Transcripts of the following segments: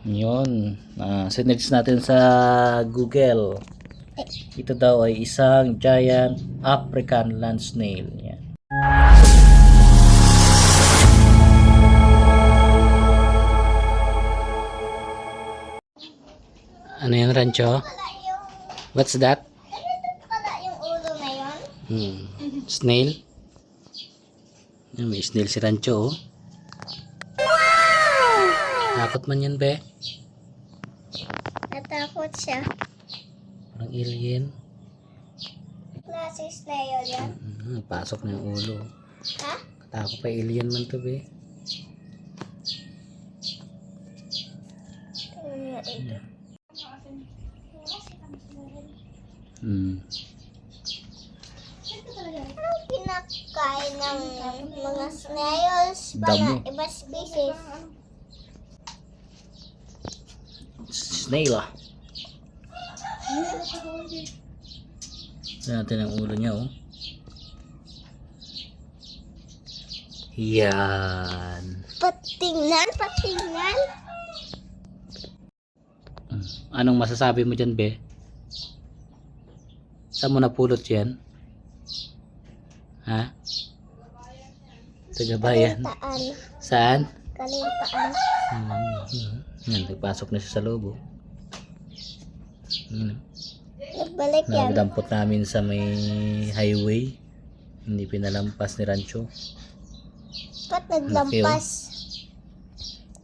Yun. Sinerge natin sa Google. Ito daw ay isang giant African land snail. Yan. Ano yung rancho? What's that? Pala yung ulo na yun. Snail? Yan, may snail si rancho. Oh. Takot man yan, be. Natakot siya. Parang alien. Klase snail yan. Pasok na yung ulo. Ha? Takot pa alien man to, be. Tingnan nga ito. Anong kinakain ng mga snails? Damo. Iba species. Snail ah. Tignan natin ang ulo niya, oh. Yan. Patingnan. Anong masasabi mo dyan, be? Saan mo napulot yan? Ha? Tagabayan. Kalintaan. Saan? Kalintaan. Yan, nagpasok na siya sa loob, oh. Nagbalik yan. Nagdampot namin sa may highway. Hindi pinalampas ni Rancho. Ba't naglampas?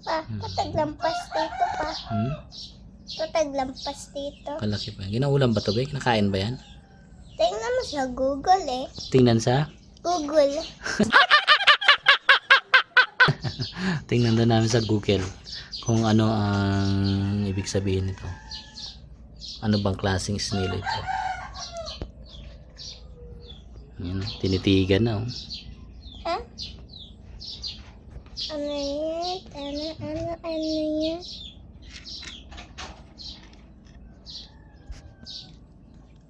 Ba't naglampas dito pa? Ba't naglampas dito? Kalaki pa. Ginaulam ba ito, be? Kinakain ba yan? Tingnan mo sa Google eh. Tingnan sa? Google. Tingnan daw namin sa Google kung ano ang ibig sabihin nito. Ano bang klaseng snail ito? Yan, tinitigan na, oh. Ha? Ano yan? Ano yan?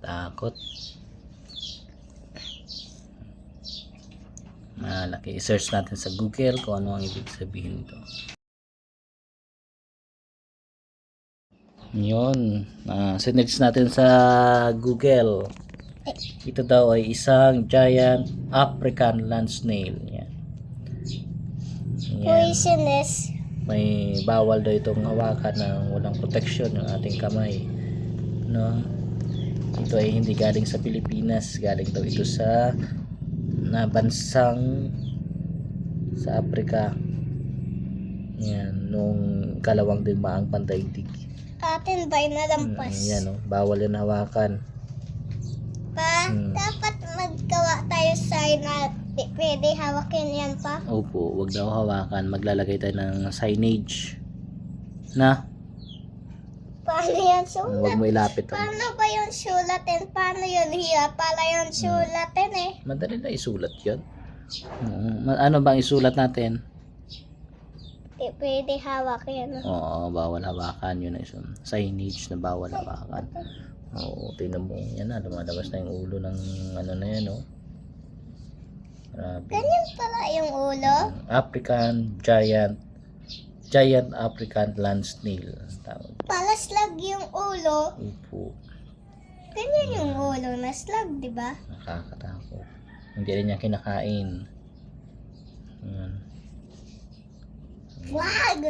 Takot. Malaki. I-search natin sa Google kung ano ang ibig sabihin nito. Yun. Sinerge natin sa Google. Ito daw ay isang giant African land snail. Yan. Poisonous. May bawal daw itong hawakan ng walang protection ng ating kamay. No? Ito ay hindi galing sa Pilipinas. Galing daw ito sa bansang sa Africa. Yan. Nung kalawang digmaang pandaigdig. Atin ba'y nalampas? Yan, oh. Bawal yan hawakan. Pa, dapat maggawa tayo sign na pwede hawakin yan pa. Opo, wag daw hawakan. Maglalagay tayo ng signage. Na? Paano yan sulat? Wag mo ilapit. Paano ba yung sulatin? Paano yun hiya? Para yung sulatin eh. Madali na isulat yun. Ano bang isulat natin? Di pwede hawakin. Oo, bawal hawakan. Yun ay signage na bawal hawakan. Oo, tingnan mo. Yan na, lumalabas na yung ulo ng ano na yan, oh. Grabe. Ganyan pala yung ulo. Giant African land snail. Tawag. Palaslag yung ulo. Upo. Ganyan yung ulo na slag, di ba? Nakakatakot. Hindi rin niya kinakain. Yan. Wag!